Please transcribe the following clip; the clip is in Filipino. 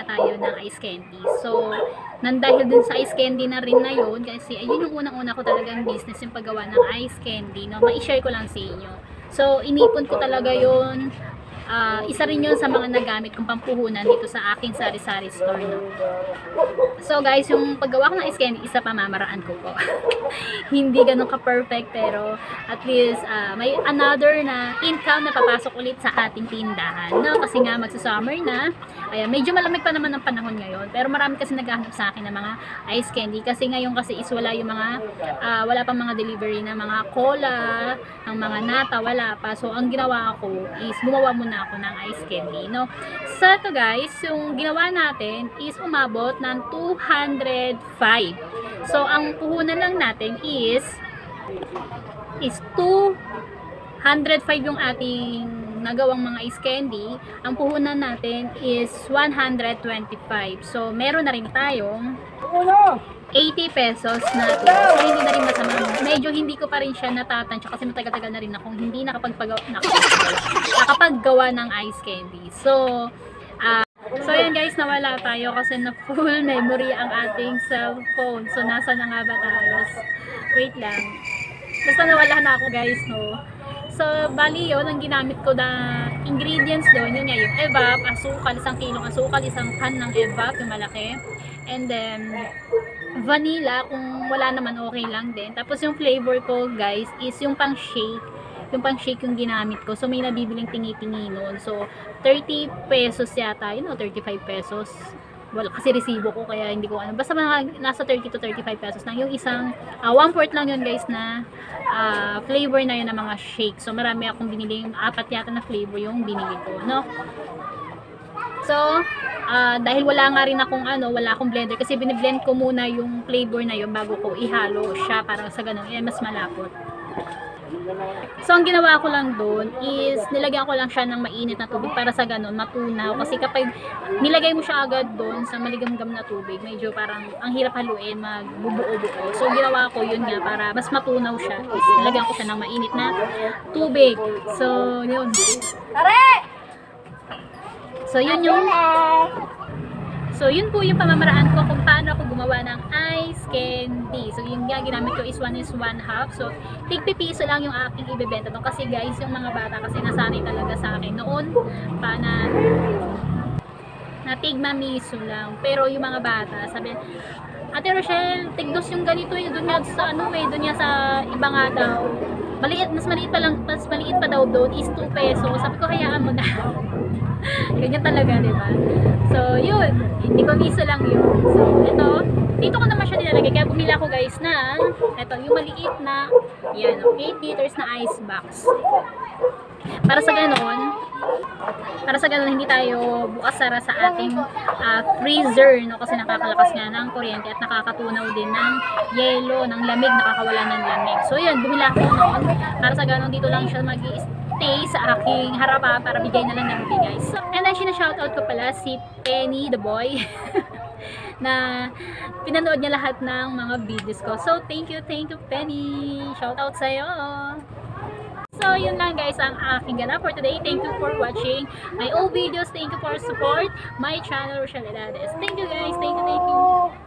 tayo ng ice candy. So, nandahil dun sa ice candy na rin na yun, kasi ayun yung unang-una ko talagang business, yung paggawa ng ice candy, no? Ma-share ko lang sa inyo. So, inipon ko talaga yun. Isa rin yun sa mga nagamit kong pampuhunan dito sa aking sari-sari store, no? So guys, yung paggawa ko ng ice candy, isa pamamaraan ko po. Hindi ganun ka-perfect, pero at least may another na income na papasok ulit sa ating tindahan, no? Kasi nga magsa-summer na. Ayan, medyo malamig pa naman ang panahon ngayon, pero marami kasi naghahanap sa akin ng mga ice candy, kasi ngayon kasi is wala yung mga wala pang mga delivery na mga cola, ng mga nata, wala pa. So ang ginawa ko is gumawa muna ako ng ice candy, no? So ito guys, yung ginawa natin is umabot ng 205. So ang puhunan lang natin is 205 yung ating nagawang mga ice candy. Ang puhunan natin is 125. So meron na rin tayong 80 pesos natin. So, hindi na rin masama. Medyo hindi ko pa rin siya natatansya kasi matagal-tagal na rin akong hindi nakapaggawa ng ice candy. So yan guys, nawala tayo kasi na full memory ang ating cellphone. So, nasa na nga ba tayo? Wait lang. Basta nawala na ako guys, no? So, bali yun, ang ginamit ko na ingredients doon, yun nga yung evap, asukal, 1 kilong asukal, 1 can ng evap, yung malaki. And then, vanilla, kung wala naman okay lang din. Tapos yung flavor ko guys is yung pang shake. Yung pang shake yung ginamit ko. So may nabibiling tingi-tingi noon. So 30 pesos yata, yun o 35 pesos. Wala kasi resibo ko kaya hindi ko ano. Basta nasa 30 to 35 pesos lang. Yung isang 1/4 lang yun guys na flavor na yun ng mga shake. So marami akong binili, 4 yata na flavor yung binili ko, no? So, dahil wala nga rin akong wala akong blender kasi biniblend ko muna yung flavor na yun bago ko ihalo siya para sa ganun, mas malapot. So, ang ginawa ko lang doon is nilagyan ko lang siya ng mainit na tubig para sa ganun matunaw, kasi kapag nilagay mo siya agad doon sa maligamgam na tubig, medyo parang ang hirap haluin, magbubuo-buo. So, ginawa ko yun nga para mas matunaw siya. Is nilagyan ko siya ng mainit na tubig. So, yun. So yun po yung pamamaraan ko kung paano ako gumawa ng ice candy. So yung ginamit ko is 1/2. So tig-pipiso lang yung aking ibebenta doon, kasi guys yung mga bata kasi nasanay talaga sa akin noon pa na tig-mamiso lang. Pero yung mga bata sabi, Ate Rochelle, tigdos yung ganito, yung doon sa doon niya sa iba nga daw. Mas maliit pa daw doon is 2 pesos. Sabi ko, hayaan mo na. Ganyan talaga, di ba? So, yun. Hindi ko miso lang yun. So, ito. Dito ko naman siya nilalagay. Kaya bumili ako guys na, ito, yung maliit na, yan, 8 liters na ice box. Para sa ganoon, hindi tayo bukas sara sa ating freezer, no? Kasi nakakalakas nga ng kuryente at nakakatunaw din ng yelo, ng lamig, nakakawala ng lamig. So, yun, bumili ako noon. Para sa ganoon, dito lang siya mag-stay sa aking harapan para bigay na lang ng bigay. So, and then, sinashoutout ko pala si Penny, the boy, na pinanood niya lahat ng mga videos ko. So, thank you, Penny. Shoutout sa'yo. So, yun lang guys ang aking ganap for today. Thank you for watching my old videos. Thank you for support my channel, Rochelle. Thank you guys. Thank you.